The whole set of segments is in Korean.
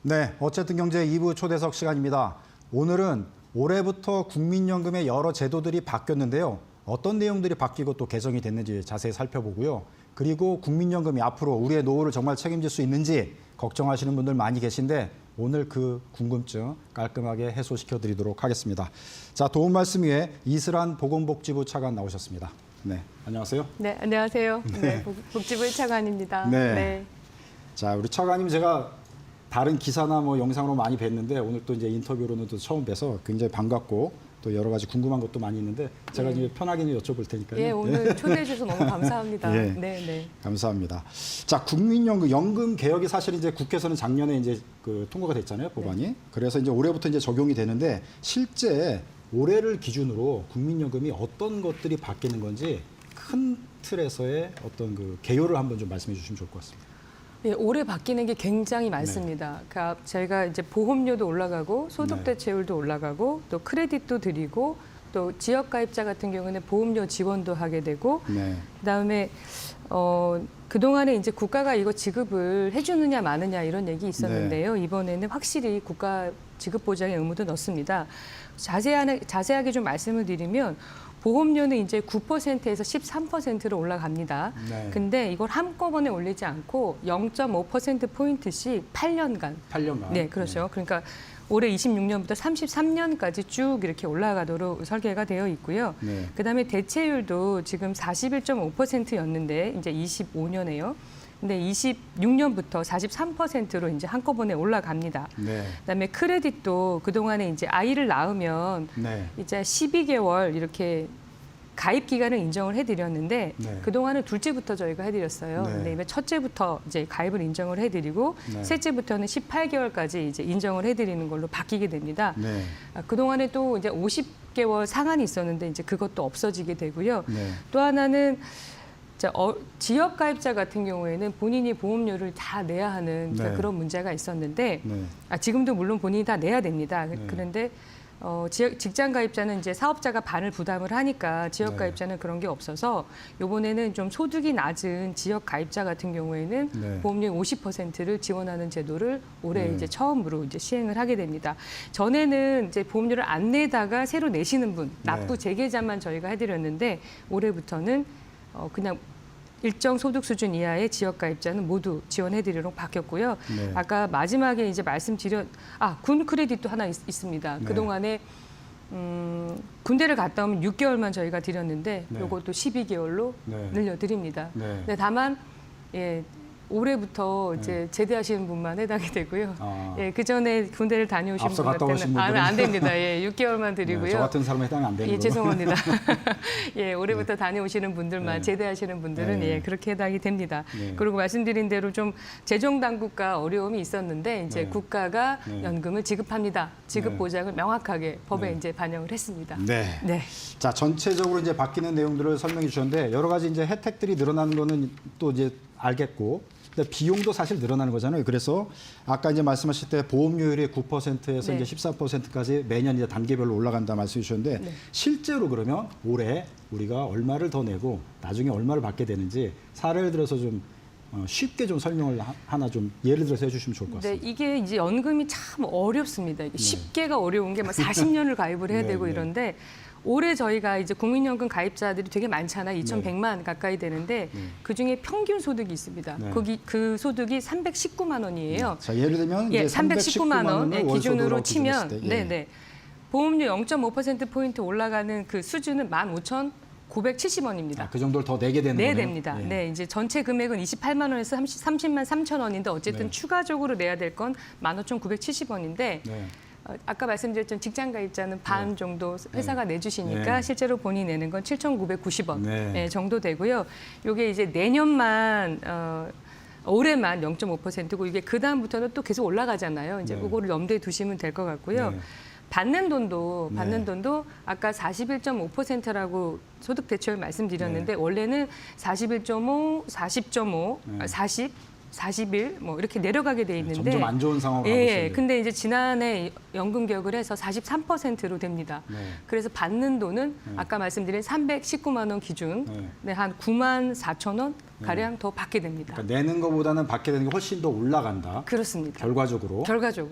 네, 어쨌든 경제 2부 초대석 시간입니다. 오늘은 올해부터 국민연금의 여러 제도들이 바뀌었는데요. 어떤 내용들이 바뀌고 또 개정이 됐는지 자세히 살펴보고요. 그리고 국민연금이 앞으로 우리의 노후를 정말 책임질 수 있는지 걱정하시는 분들 많이 계신데 오늘 그 궁금증 깔끔하게 해소시켜드리도록 하겠습니다. 자, 도움 말씀 위해 이슬한 보건복지부 차관 나오셨습니다. 네, 안녕하세요. 네, 안녕하세요. 네, 복지부 차관입니다. 네. 네. 자, 우리 차관님 제가 다른 기사나 뭐 영상으로 많이 뵀는데 오늘 또 이제 인터뷰로는 또 처음 뵈서 굉장히 반갑고 또 여러 가지 궁금한 것도 많이 있는데 제가 이제 편하게 여쭤볼 테니까요. 예, 오늘 초대해 주셔서 너무 감사합니다. 예. 네, 네. 감사합니다. 자, 연금 개혁이 사실 이제 국회에서는 작년에 이제 통과가 됐잖아요, 법안이. 네. 그래서 이제 올해부터 이제 적용이 되는데 실제 올해를 기준으로 국민연금이 어떤 것들이 바뀌는 건지 큰 틀에서의 어떤 그 개요를 한번 좀 말씀해 주시면 좋을 것 같습니다. 예, 올해 바뀌는 게 굉장히 많습니다. 그러니까 저희가 이제 보험료도 올라가고 소득 대체율도 올라가고 또 크레딧도 드리고 또 지역 가입자 같은 경우는 보험료 지원도 하게 되고 그다음에 그동안에 이제 국가가 이거 지급을 해주느냐 마느냐 이런 얘기 있었는데요. 이번에는 확실히 국가 지급 보장의 의무도 넣습니다. 자세하게 좀 말씀을 드리면 보험료는 이제 9%에서 13%로 올라갑니다. 근데 이걸 한꺼번에 올리지 않고 0.5%포인트씩 8년간. 8년간. 네, 그렇죠. 그러니까 올해 26년부터 33년까지 쭉 이렇게 올라가도록 설계가 되어 있고요. 그다음에 대체율도 지금 41.5%였는데 이제 25년에요. 근데 26년부터 43%로 이제 한꺼번에 올라갑니다. 그다음에 크레딧도 그동안에 이제 아이를 낳으면 이제 12개월 이렇게 가입 기간을 인정을 해드렸는데 그동안은 둘째부터 저희가 해드렸어요. 근데 이번 첫째부터 이제 가입을 인정을 해드리고 셋째부터는 18개월까지 이제 인정을 해드리는 걸로 바뀌게 됩니다. 그동안에 또 이제 50개월 상한이 있었는데 이제 그것도 없어지게 되고요. 또 하나는 지역 가입자 같은 경우에는 본인이 보험료를 다 내야 하는 그런 문제가 있었는데 지금도 물론 본인이 다 내야 됩니다. 그런데 직장 가입자는 이제 사업자가 반을 부담을 하니까 지역 가입자는 그런 게 없어서 이번에는 좀 소득이 낮은 지역 가입자 같은 경우에는 보험료 50%를 지원하는 제도를 올해 이제 처음으로 이제 시행을 하게 됩니다. 전에는 이제 보험료를 안 내다가 새로 내시는 분, 납부 재계좌만 저희가 해드렸는데 올해부터는 그냥 일정 소득 수준 이하의 지역 가입자는 모두 지원해드리도록 바뀌었고요. 아까 마지막에 이제 군 크레딧도 하나 있습니다. 그동안에 군대를 갔다 오면 6개월만 저희가 드렸는데 이것도 12개월로 늘려드립니다. 근데 다만 올해부터 이제 제대하시는 분만 해당이 되고요. 그 전에 군대를 다녀오신 분한테는 안 됩니다. 6개월만 드리고요. 저 같은 사람은 해당이 안 되는 거죠. 죄송합니다. 올해부터 다녀오시는 분들만 제대하시는 분들은 그렇게 해당이 됩니다. 그리고 말씀드린 대로 좀 재정 당국과 어려움이 있었는데 이제 국가가 연금을 지급합니다. 지급 보장을 명확하게 법에 이제 반영을 했습니다. 자, 전체적으로 이제 바뀌는 내용들을 설명해 주셨는데 여러 가지 이제 혜택들이 늘어나는 거는 또 이제 알겠고. 근데 비용도 사실 늘어나는 거잖아요. 그래서 아까 이제 말씀하실 때 보험료율이 9%에서 이제 14%까지 매년 이제 단계별로 올라간다 말씀해 주셨는데 실제로 그러면 올해 우리가 얼마를 더 내고 나중에 얼마를 받게 되는지 사례를 들어서 좀 쉽게 좀 설명을 하나 좀 예를 들어서 해주시면 좋을 것 같습니다. 이게 이제 연금이 참 어렵습니다. 이게 쉽게가 어려운 게 막 40년을 가입을 해야 되고 이런데 올해 저희가 이제 국민연금 가입자들이 되게 많잖아요. 2,100만 가까이 되는데 그중에 평균 소득이 있습니다. 그 소득이 319만 원이에요. 자, 예를 들면 이제 319만 원의 기준으로 치면 때, 보험료 0.5%포인트 올라가는 그 수준은 15,970원입니다. 그 정도를 더 내게 되는 거네요? 됩니다. 이제 전체 금액은 28만 원에서 30만 3천 원인데 어쨌든 추가적으로 내야 될 건 15,970원인데 아까 말씀드렸던 직장 가입자는 반 정도 회사가 내주시니까 실제로 본인이 내는 건 7,990원 정도 되고요. 이게 이제 내년만 올해만 0.5%고 이게 그 다음부터는 또 계속 올라가잖아요. 이제 그거를 염두에 두시면 될 것 같고요. 받는 돈도 아까 41.5%라고 소득 대체율 말씀드렸는데 원래는 41.5, 40.5, 40 40일 뭐 이렇게 내려가게 돼 있는데 점점 안 좋은 상황으로 가고 예, 있어요. 근데 이제 지난해 연금 개혁을 해서 43%로 됩니다. 네. 그래서 받는 돈은 아까 말씀드린 319만 원 기준 네, 한 9만 4천 원 가량 더 받게 됩니다. 그러니까 내는 것보다는 받게 되는 게 훨씬 더 올라간다. 그렇습니다. 결과적으로.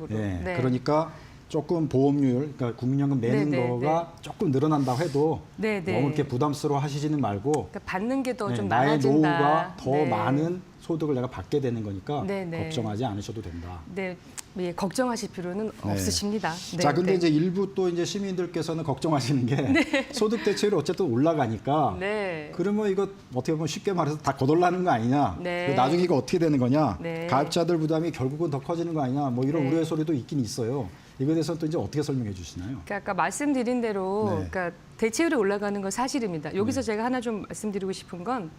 네. 그러니까 조금 보험료율, 그러니까 국민연금 내는 네, 네, 거가 조금 늘어난다고 해도 네, 네. 너무 이렇게 부담스러워 하시지는 말고 그러니까 받는 게 더 좀 나의 많아진다. 노후가 더 네. 많은 소득을 내가 받게 되는 거니까 네, 네. 걱정하지 않으셔도 된다. 네, 예, 걱정하실 필요는 없으십니다. 네, 자, 근데 네. 이제 일부 또 이제 시민들께서는 걱정하시는 게 소득 대체율이 어쨌든 올라가니까 네. 그러면 이거 어떻게 보면 쉽게 말해서 다 거덜나는 거 아니냐? 네. 나중에 이거 어떻게 되는 거냐? 네. 가입자들 부담이 결국은 더 커지는 거 아니냐? 뭐 이런 네. 우려의 소리도 있긴 있어요. 이거에 대해서는 또 이제 어떻게 설명해 주시나요? 그러니까 아까 말씀드린 대로 네. 그러니까 대체율이 올라가는 건 사실입니다. 여기서 제가 하나 좀 말씀드리고 싶은 건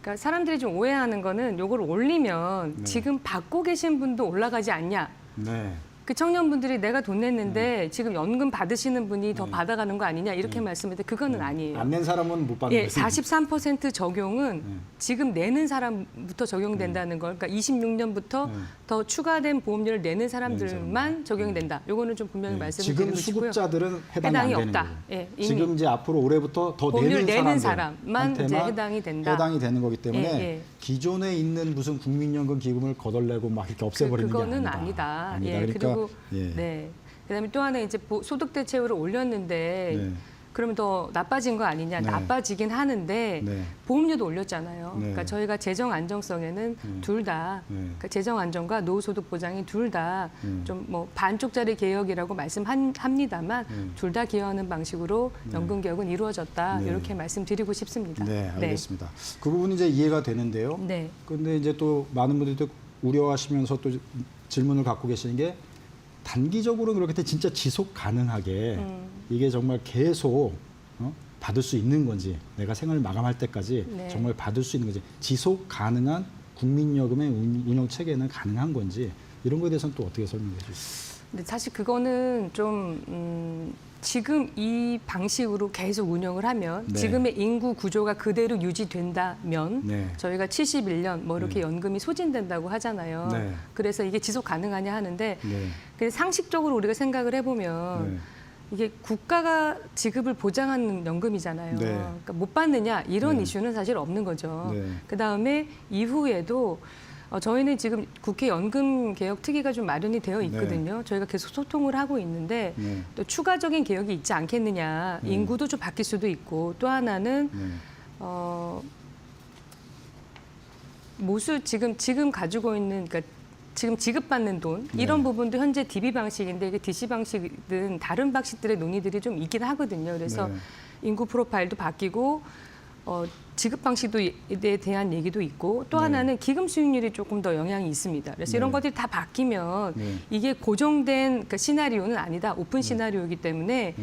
그러니까 사람들이 좀 오해하는 거는 요걸 올리면 지금 받고 계신 분도 올라가지 않냐. 네. 그 청년분들이 내가 돈 냈는데 지금 연금 받으시는 분이 더 받아가는 거 아니냐 이렇게 말씀했는데 그거는 아니에요. 안 낸 사람은 못 받는 예, 거죠. 43% 적용은 지금 내는 사람부터 적용된다는 걸, 그러니까 26년부터 더 추가된 보험료를 내는 사람들만 적용이 된다. 요거는 좀 분명히 네. 말씀을 지금 드리고 싶고요. 수급자들은 해당이 안 되는 없다. 거예요. 예, 이미 지금 이제 앞으로 올해부터 더 보험료를 내는 사람들한테만 사람만 이제 해당이 된다. 해당이 되는 거기 때문에 예, 예. 기존에 있는 무슨 국민연금 기금을 거덜내고 막 이렇게 없애버리는 그거는 게 아니다. 아니다. 예, 그러니까 그리고 예. 네. 그다음에 또 하나 이제 소득 대체율을 올렸는데 네. 그러면 더 나빠진 거 아니냐? 네. 나빠지긴 하는데 네. 보험료도 올렸잖아요. 네. 그러니까 저희가 재정 안정성에는 둘 다 그러니까 재정 안정과 노후 소득 보장이 둘 다 좀 뭐 반쪽짜리 개혁이라고 말씀합니다만 둘 다 기여하는 방식으로 연금 개혁은 이루어졌다. 네. 이렇게 말씀드리고 싶습니다. 네, 알겠습니다. 그 부분은 이제 이해가 되는데요. 네. 근데 이제 또 많은 분들이 또 우려하시면서 또 질문을 갖고 계시는 게 단기적으로 그렇게 진짜 지속 가능하게 이게 정말 계속 받을 수 있는 건지 내가 생을 마감할 때까지 네. 정말 받을 수 있는 건지 지속 가능한 국민연금의 운영 체계는 가능한 건지 이런 거에 대해서는 또 어떻게 설명해 주시죠? 근데 사실 그거는 좀 지금 이 방식으로 계속 운영을 하면 네. 지금의 인구 구조가 그대로 유지된다면 네. 저희가 71년 뭐 이렇게 연금이 소진된다고 하잖아요. 네. 그래서 이게 지속 가능하냐 하는데 네. 그냥 상식적으로 우리가 생각을 해보면 네. 이게 국가가 지급을 보장하는 연금이잖아요. 네. 그러니까 못 받느냐 이런 네. 이슈는 사실 없는 거죠. 네. 그다음에 이후에도 저희는 지금 국회 연금 개혁 특위가 좀 마련이 되어 있거든요. 저희가 계속 소통을 하고 있는데 네. 또 추가적인 개혁이 있지 않겠느냐. 인구도 좀 바뀔 수도 있고 또 하나는 네. 모수 지금 가지고 있는 그러니까 지금 지급받는 돈 이런 부분도 현재 DB 방식인데 이게 DC 방식은 다른 방식들의 논의들이 좀 있긴 하거든요. 그래서 네. 인구 프로파일도 바뀌고 지급 방식에 대한 얘기도 있고 또 네. 하나는 기금 수익률이 조금 더 영향이 있습니다. 그래서 네. 이런 것들이 다 바뀌면 네. 이게 고정된 그 시나리오는 아니다. 오픈 시나리오이기 때문에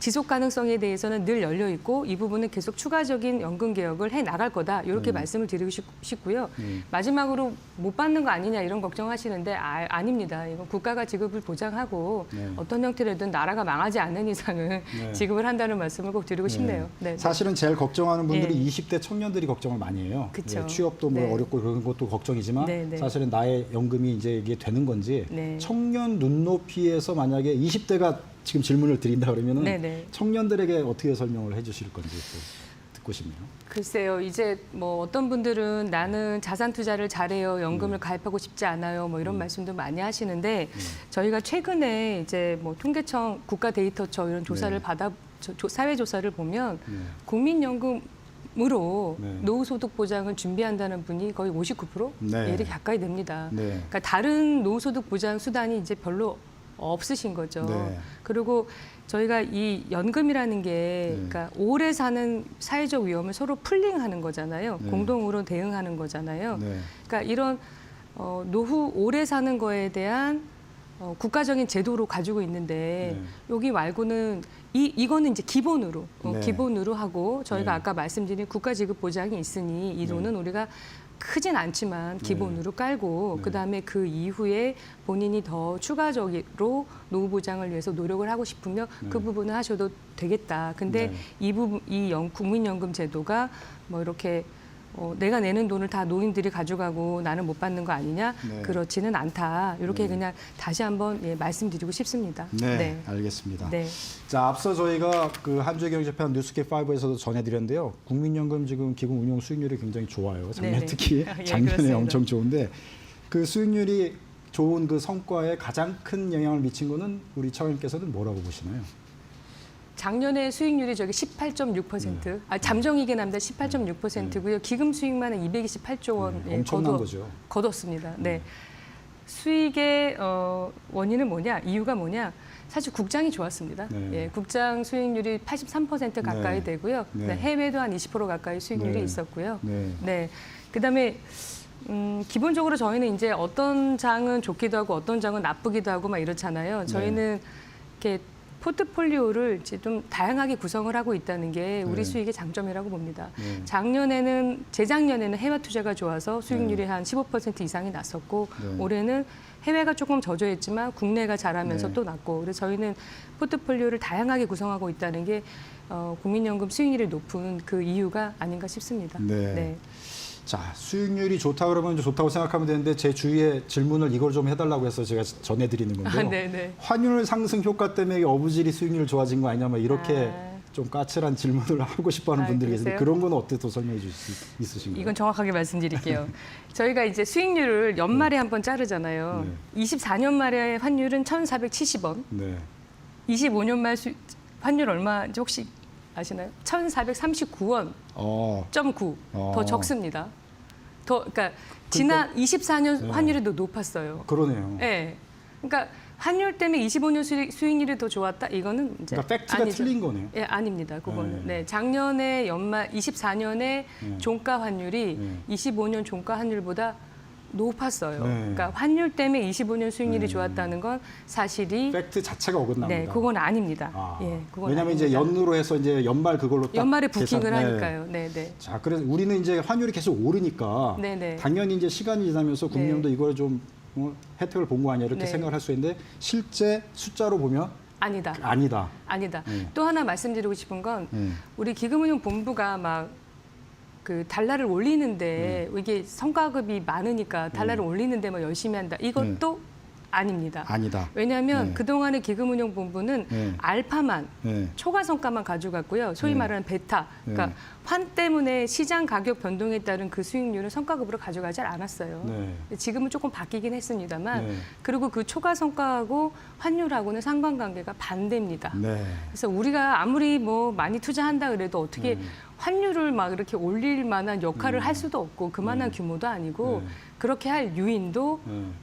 지속 가능성에 대해서는 늘 열려 있고 이 부분은 계속 추가적인 연금 개혁을 해 나갈 거다. 이렇게 말씀을 드리고 싶고요. 마지막으로 못 받는 거 아니냐 이런 걱정하시는데 아닙니다. 이건 국가가 지급을 보장하고 어떤 형태로든 나라가 망하지 않는 이상은 지급을 한다는 말씀을 꼭 드리고 싶네요. 네. 사실은 제일 걱정하는 분들이 20대 청년들이 걱정을 많이 해요. 그쵸. 취업도 뭐 네. 어렵고 그런 것도 걱정이지만 네, 네. 사실은 나의 연금이 이제 이게 되는 건지 네. 청년 눈높이에서 만약에 20대가 지금 질문을 드린다 그러면은 네, 네. 청년들에게 어떻게 설명을 해주실 건지 또 듣고 싶네요. 글쎄요, 이제 뭐 어떤 분들은 나는 자산 투자를 잘해요, 연금을 가입하고 싶지 않아요, 뭐 이런 말씀도 많이 하시는데 저희가 최근에 이제 뭐 통계청 국가 데이터처 이런 조사를 사회 조사를 보면 국민연금으로 노후소득 보장을 준비한다는 분이 거의 59% 네. 이렇게 가까이 됩니다. 네. 그러니까 다른 노후소득 보장 수단이 이제 별로 없으신 거죠. 네. 그리고 저희가 이 연금이라는 게 그러니까 오래 사는 사회적 위험을 서로 풀링하는 거잖아요. 네. 공동으로 대응하는 거잖아요. 네. 그러니까 이런 노후 오래 사는 거에 대한 국가적인 제도로 가지고 있는데 여기 말고는 이거는 이제 기본으로 네. 기본으로 하고 저희가 네. 아까 말씀드린 국가 지급 보장이 있으니 이 돈은 우리가 크진 않지만 기본으로 깔고 그다음에 그 이후에 본인이 더 추가적으로 노후 보장을 위해서 노력을 하고 싶으면 그 부분을 하셔도 되겠다. 근데 이 부분 국민연금 제도가 뭐 이렇게 내가 내는 돈을 다 노인들이 가져가고 나는 못 받는 거 아니냐? 네. 그렇지는 않다. 이렇게 그냥 다시 한번 말씀드리고 싶습니다. 네, 알겠습니다. 네. 자, 앞서 저희가 그 한 주의 경제편 뉴스케 5에서도 전해드렸는데요. 국민연금 지금 기금 운용 수익률이 굉장히 좋아요. 작년 네네. 특히 예, 작년에 그렇습니다. 엄청 좋은데 그 수익률이 좋은 그 성과에 가장 큰 영향을 미친 거는 우리 차관님께서는 뭐라고 보시나요? 작년에 수익률이 저기 18.6%, 잠정이긴 합니다. 18.6%고요. 기금 수익만은 228조 원 엄청난 거죠. 거뒀습니다. 네. 수익의 원인은 뭐냐? 이유가 뭐냐? 사실 국장이 좋았습니다. 네. 예, 국장 수익률이 83% 가까이 네. 되고요. 네. 해외도 한 20% 가까이 수익률이 네. 있었고요. 네. 네. 그다음에 기본적으로 저희는 이제 어떤 장은 좋기도 하고 어떤 장은 나쁘기도 하고 막 이렇잖아요. 저희는 이렇게 포트폴리오를 이제 좀 다양하게 구성을 하고 있다는 게 우리 네. 수익의 장점이라고 봅니다. 네. 재작년에는 해외 투자가 좋아서 수익률이 한 15% 이상이 났었고 네. 올해는 해외가 조금 저조했지만 국내가 잘하면서 네. 또 났고 그래서 저희는 포트폴리오를 다양하게 구성하고 있다는 게 국민연금 수익률이 높은 그 이유가 아닌가 싶습니다. 네. 자, 수익률이 좋다 그러면 이제 좋다고 생각하면 되는데 제 주위에 질문을 이걸 좀 해달라고 해서 제가 전해드리는 건데요. 네네. 환율 상승 효과 때문에 어부질이 수익률이 좋아진 거 아니냐, 뭐 이렇게 좀 까칠한 질문을 하고 싶어하는 분들이 계신데 그러세요? 그런 건 어떻게 또 설명해 주실 수 있으신가요? 이건 정확하게 말씀드릴게요. 저희가 이제 수익률을 연말에 한번 자르잖아요. 24년 말에 환율은 1,470원, 네. 25년 말 환율 얼마인지 혹시 아시나요? 1,439원. 어, 9. 어. 더 적습니다. 그러니까 지난 24년 환율이 더 높았어요. 그러네요. 네. 그러니까 환율 때문에 25년 수익률이 더 좋았다. 이거는 이제 그러니까 팩트가 아니죠. 틀린 거네요. 예, 아닙니다. 그거는. 네. 네. 작년에 연말 24년에 종가 환율이 네. 25년 종가 환율보다 높았어요. 네. 그러니까 환율 때문에 25년 수익률이 네. 좋았다는 건 사실이 팩트 자체가 어긋납니다. 네, 그건 아닙니다. 아, 예, 그건 왜냐하면 이제 아닙니다. 연으로 해서 이제 연말 그걸로 딱 연말에 부킹을 계산- 네. 하니까요. 네, 네. 자, 그래서 우리는 이제 환율이 계속 오르니까 네네. 당연히 이제 시간이 지나면서 국민연금도 이걸 좀 혜택을 본 거 아니야 이렇게 네. 생각을 할 수 있는데 실제 숫자로 보면 아니다. 아니다. 아니다. 네. 또 하나 말씀드리고 싶은 건 우리 기금운용본부가 막 그 달러를 올리는데 이게 성과급이 많으니까 달러를 올리는데 뭐 열심히 한다. 이것도 아닙니다. 아니다. 왜냐하면 네. 그동안의 기금운용본부는 네. 알파만 네. 초과 성과만 가져갔고요. 소위 네. 말하는 베타. 그러니까 네. 환 때문에 시장 가격 변동에 따른 그 수익률을 성과급으로 가져가지 않았어요. 네. 지금은 조금 바뀌긴 했습니다만 네. 그리고 그 초과 성과하고 환율하고는 상관관계가 반대입니다. 네. 그래서 우리가 아무리 뭐 많이 투자한다 그래도 어떻게 환율을 막 이렇게 올릴 만한 역할을 할 수도 없고 그만한 규모도 아니고 네. 그렇게 할 유인도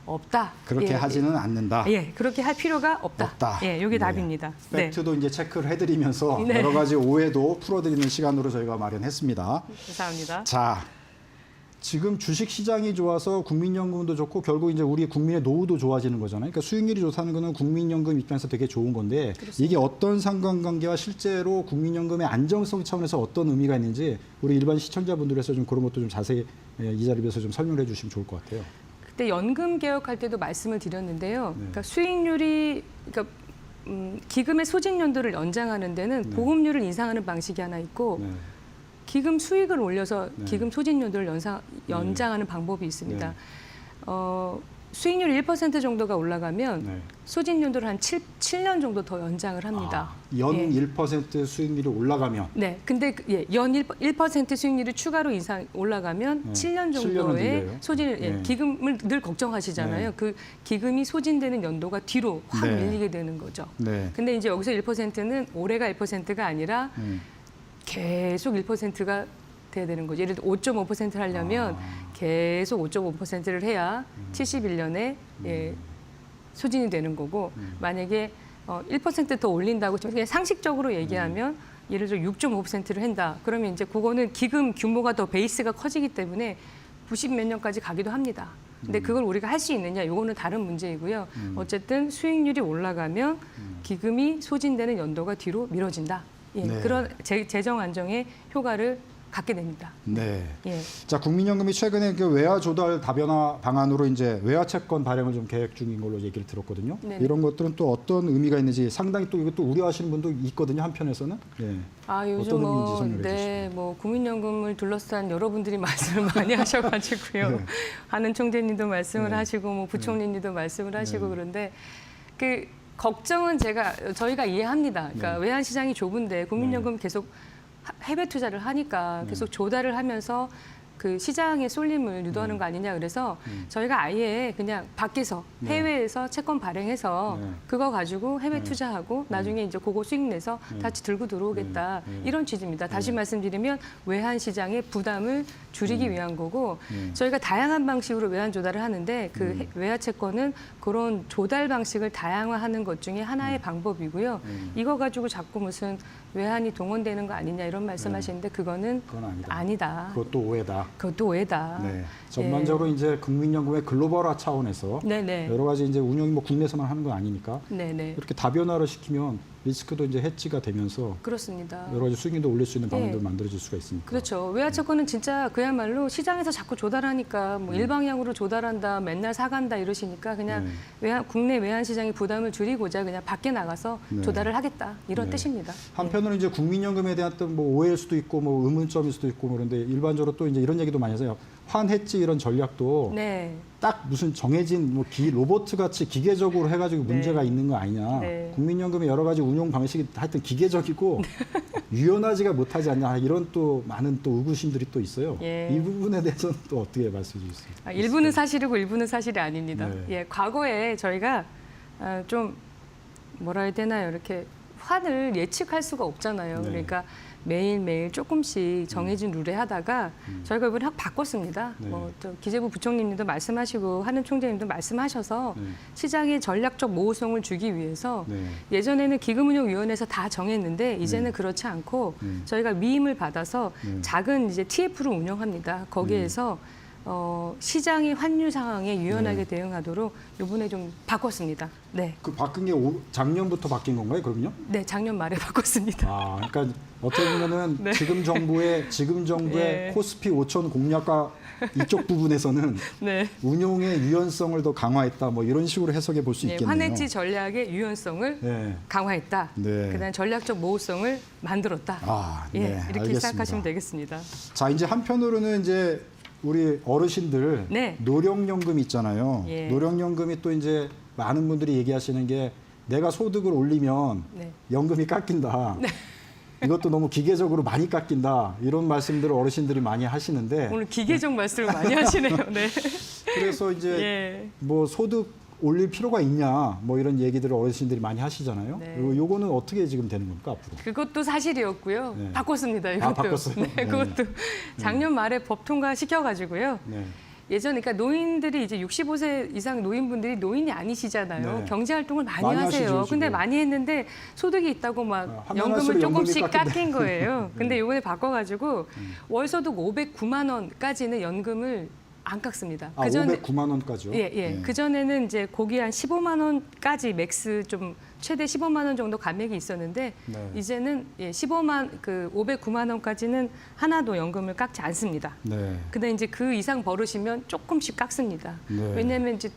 없다. 그렇게 예, 하지는 않는다. 예, 그렇게 할 필요가 없다. 예, 이게 네. 답입니다. 네. 팩트도 이제 체크를 해드리면서 네. 여러 가지 오해도 풀어드리는 시간으로 저희가 마련했습니다. 감사합니다. 자, 지금 주식 시장이 좋아서 국민연금도 좋고 결국 이제 우리 국민의 노후도 좋아지는 거잖아요. 그러니까 수익률이 좋다는 거는 국민연금 입장에서 되게 좋은 건데 이게 어떤 상관관계와 실제로 국민연금의 안정성 차원에서 어떤 의미가 있는지 우리 일반 시청자분들에서 좀 그런 것도 좀 자세히 이 자리에서 좀 설명해 주시면 좋을 것 같아요. 그때 연금 개혁할 때도 말씀을 드렸는데요. 그러니까 수익률이 그러니까 기금의 소진 연도를 연장하는 데는 보험료를 인상하는 방식이 하나 있고 네. 기금 수익을 올려서 네. 기금 소진 연도를 연장하는 방법이 있습니다. 네. 수익률이 1% 정도가 올라가면 네. 소진 연도를 한 7년 정도 더 연장을 합니다. 연 예. 1% 수익률이 올라가면 네, 근데 연 1% 수익률이 추가로 올라가면 네. 7년 7년을 정도의 늘려요? 소진을 네. 기금을 늘 걱정하시잖아요. 네. 그 기금이 소진되는 연도가 뒤로 확 네. 밀리게 되는 거죠. 네. 근데 이제 여기서 1%는 올해가 1%가 아니라 계속 1%가 돼야 되는 거죠. 예를 들어 5.5%를 하려면 계속 5.5%를 해야 71년에 소진이 되는 거고 만약에 1%더 올린다고 그냥 상식적으로 얘기하면 예를 들어 6.5%를 한다. 그러면 이제 그거는 기금 규모가 더 베이스가 커지기 때문에 90 몇 년까지 가기도 합니다. 근데 그걸 우리가 할 수 있느냐? 이거는 다른 문제이고요. 어쨌든 수익률이 올라가면 기금이 소진되는 연도가 뒤로 미뤄진다. 예, 네. 그런 재정 안정의 효과를 갖게 됩니다. 네. 예. 자, 국민연금이 최근에 그 외화 조달 다변화 방안으로 이제 외화 채권 발행을 좀 계획 중인 걸로 얘기를 들었거든요. 네네. 이런 것들은 또 어떤 의미가 있는지 상당히 또 이것도 우려하시는 분도 있거든요. 한편에서는. 네. 아, 요즘 어떤 의미인지 뭐, 설명해 네, 뭐 국민연금을 둘러싼 여러분들이 말씀을 많이 하셔가지고요. 네. 하는 총재님도 말씀을 네. 하시고, 뭐 부총리님도 말씀을 하시고 네. 그런데 그 걱정은 저희가 이해합니다. 그러니까 네. 외환 시장이 좁은데 국민연금 계속 해외 투자를 하니까 네. 계속 조달을 하면서 그 시장의 쏠림을 유도하는 거 아니냐 그래서 저희가 아예 그냥 밖에서 네. 해외에서 채권 발행해서 네. 그거 가지고 해외 네. 투자하고 나중에 이제 그거 수익 내서 네. 다시 들고 들어오겠다 네. 네. 이런 취지입니다. 다시 말씀드리면 외환 시장의 부담을 줄이기 위한 거고 네. 저희가 다양한 방식으로 외환 조달을 하는데 그 외화 채권은 그런 조달 방식을 다양화하는 것 중에 하나의 방법이고요. 이거 가지고 자꾸 무슨 외환이 동원되는 거 아니냐 이런 말씀하시는데 그거는 그건 아니다. 아니다. 그것도 오해다. 그것도 오해다. 네. 전반적으로 이제 국민연금의 글로벌화 차원에서 네네. 여러 가지 이제 운영이 뭐 국내에서만 하는 건 아니니까 네네. 이렇게 다변화를 시키면 리스크도 이제 해지가 되면서 그렇습니다. 여러 가지 수익률도 올릴 수 있는 방안도 네. 만들어질 수가 있으니까. 그렇죠. 외화 채권은 진짜 그야말로 시장에서 자꾸 조달하니까 뭐 일방향으로 조달한다, 맨날 사간다 이러시니까 그냥 국내 외환 시장의 부담을 줄이고자 그냥 밖에 나가서 네. 조달을 하겠다 이런 네. 뜻입니다. 한편으로 이제 국민연금에 대한 어떤 뭐 오해일 수도 있고 뭐 의문점일 수도 있고 그런데 일반적으로 또 이제 이런 얘기도 많이 하세요. 환해지 이런 전략도 네. 딱 무슨 정해진 뭐 로봇 같이 기계적으로 해가지고 네. 문제가 있는 거 아니냐. 네. 국민연금의 여러 가지 운용 방식이 하여튼 기계적이고 유연하지가 못하지 않냐 이런 또 많은 또 의구심들이 또 있어요. 예. 이 부분에 대해서는 또 어떻게 말씀해 주실 수 있어요? 일부는 사실이고 일부는 사실이 아닙니다. 네. 예, 과거에 저희가 좀 뭐라 해야 되나요? 이렇게 환을 예측할 수가 없잖아요. 네. 그러니까 매일매일 조금씩 정해진 룰에 하다가 저희가 이번에 확 바꿨습니다. 네. 또 기재부 부총리님도 말씀하시고 하는 총재님도 말씀하셔서 네. 시장에 전략적 모호성을 주기 위해서 네. 예전에는 기금운용위원회에서 다 정했는데 이제는 그렇지 않고 저희가 위임을 받아서 작은 이제 TF를 운영합니다. 거기에서 시장의 환율 상황에 유연하게 대응하도록 이번에 좀 바꿨습니다. 네, 그 바뀐 게 작년부터 바뀐 건가요? 그럼요? 네 작년 말에 바꿨습니다. 아, 그러니까 어떻게 보면은 네. 지금 정부의 예. 코스피 5천 공략과 이쪽 부분에서는 네, 운용의 유연성을 더 강화했다. 뭐 이런 식으로 해석해 볼 수 네 있겠네요. 환해지 전략의 유연성을 네. 강화했다. 네. 그다음 전략적 모호성을 만들었다. 아, 예, 네, 이렇게 알겠습니다. 생각하시면 되겠습니다. 자, 이제 한편으로는 이제 우리 어르신들 네. 노령연금 있잖아요. 예. 노령연금이 또 이제 많은 분들이 얘기하시는 게 내가 소득을 올리면 네. 연금이 깎인다. 이것도 너무 기계적으로 많이 깎인다. 이런 말씀들을 어르신들이 많이 하시는데 오늘 기계적 말씀을 많이 하시네요. 네. 그래서 이제 예. 뭐 소득 올릴 필요가 있냐 뭐 이런 얘기들을 어르신들이 많이 하시잖아요. 네. 요거는 어떻게 지금 되는 겁니까 앞으로? 그것도 사실이었고요. 네. 바꿨습니다. 이것도. 바꿨어요? 네, 네. 그것도 작년 말에 법 통과 시켜가지고요. 네. 예전에 그러니까 노인들이 이제 65세 이상 노인분들이 노인이 아니시잖아요. 네. 경제 활동을 많이 많이 하세요. 하시죠, 근데 지금. 많이 했는데 소득이 있다고 막 하면 연금을 할수록 조금씩 연금이 깎인다. 깎인 거예요. 근데 이번에 바꿔가지고 월소득 509만 원까지는 연금을 안 깎습니다. 아, 509만 원까지요? 예, 예. 네. 그 전에는 이제 고기 한 15만 원까지 맥스 좀 최대 15만 원 정도 감액이 있었는데 네. 이제는 509만 원까지는 하나도 연금을 깎지 않습니다. 네. 근데 이제 그 이상 벌으시면 조금씩 깎습니다. 네. 왜냐하면 이제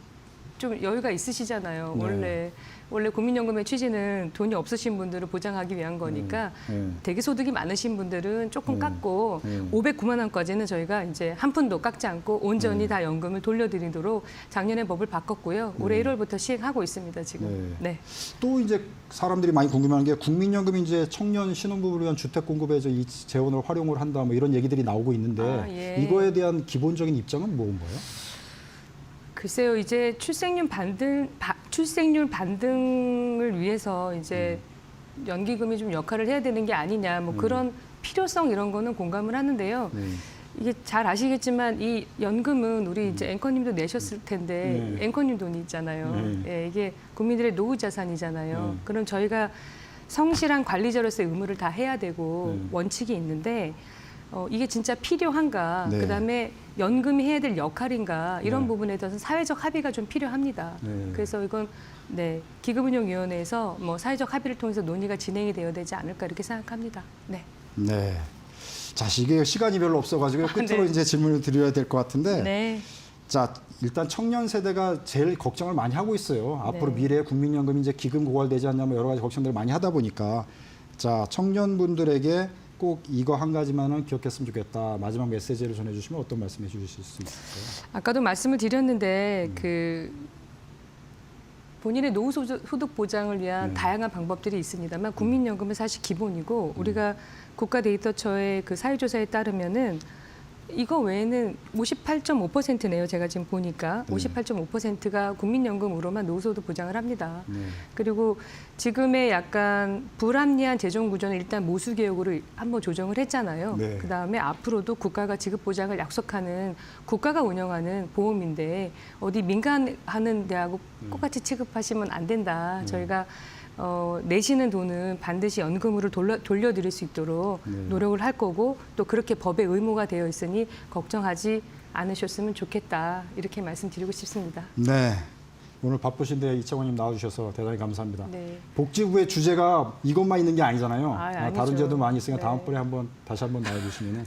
좀 여유가 있으시잖아요. 네. 원래 국민연금의 취지는 돈이 없으신 분들을 보장하기 위한 거니까 네. 대기 소득이 많으신 분들은 조금 네. 깎고 네. 509만 원까지는 저희가 이제 한 푼도 깎지 않고 온전히 다 연금을 돌려드리도록 작년에 법을 바꿨고요. 올해 1월부터 시행하고 있습니다. 지금. 네. 또 이제 사람들이 많이 궁금해하는 게 국민연금이 이제 청년 신혼부부를 위한 주택 공급에 이 재원을 활용을 한다 뭐 이런 얘기들이 나오고 있는데 예. 이거에 대한 기본적인 입장은 뭔가요? 글쎄요, 이제 출생률 반등을 위해서 이제 연기금이 좀 역할을 해야 되는 게 아니냐, 뭐 그런 필요성 이런 거는 공감을 하는데요. 네. 이게 잘 아시겠지만 이 연금은 우리 이제 앵커님도 내셨을 텐데 네. 앵커님 돈이 있잖아요. 네. 예, 이게 국민들의 노후 자산이잖아요. 네. 그럼 저희가 성실한 관리자로서의 의무를 다 해야 되고 네. 원칙이 있는데 이게 진짜 필요한가? 네. 그다음에 연금이 해야 될 역할인가? 이런 네. 부분에 대해서 사회적 합의가 좀 필요합니다. 네. 그래서 이건 기금운용위원회에서 뭐 사회적 합의를 통해서 논의가 진행이 되어야 되지 않을까 이렇게 생각합니다. 네. 네. 자, 이게 시간이 별로 없어가지고 끝으로 네. 이제 질문을 드려야 될 것 같은데. 네. 자, 일단 청년 세대가 제일 걱정을 많이 하고 있어요. 앞으로 네. 미래의 국민연금이 이제 기금 고갈되지 않냐 뭐 여러 가지 걱정들을 많이 하다 보니까 자, 청년분들에게 꼭 이거 한 가지만은 기억했으면 좋겠다. 마지막 메시지를 전해주시면 어떤 말씀해 주실 수 있을까요? 아까도 말씀을 드렸는데 본인의 노후 소득 보장을 위한 다양한 방법들이 있습니다만 국민연금은 사실 기본이고 우리가 국가데이터처의 그 사회조사에 따르면은 이거 외에는 58.5%네요. 제가 지금 보니까 58.5%가 국민연금으로만 노후소득 보장을 합니다. 네. 그리고 지금의 약간 불합리한 재정 구조는 일단 모수 개혁으로 한번 조정을 했잖아요. 네. 그다음에 앞으로도 국가가 지급 보장을 약속하는 국가가 운영하는 보험인데 어디 민간 하는 데하고 똑같이 취급하시면 안 된다. 저희가 내시는 돈은 반드시 연금으로 돌려드릴 수 있도록 노력을 할 거고 또 그렇게 법에 의무가 되어 있으니 걱정하지 않으셨으면 좋겠다. 이렇게 말씀드리고 싶습니다. 네. 오늘 바쁘신데 이창호님 나와주셔서 대단히 감사합니다. 네. 복지부의 주제가 이것만 있는 게 아니잖아요. 아니죠. 다른 제도 많이 있으니까 네. 다음번에 다시 한번 나와주시면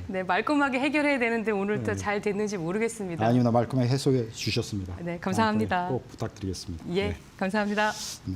네, 말끔하게 해결해야 되는데 오늘 또 잘 됐는지 모르겠습니다. 아니요, 나 말끔하게 해소해 주셨습니다. 네, 감사합니다. 다음번에 꼭 부탁드리겠습니다. 예, 네. 감사합니다. 네.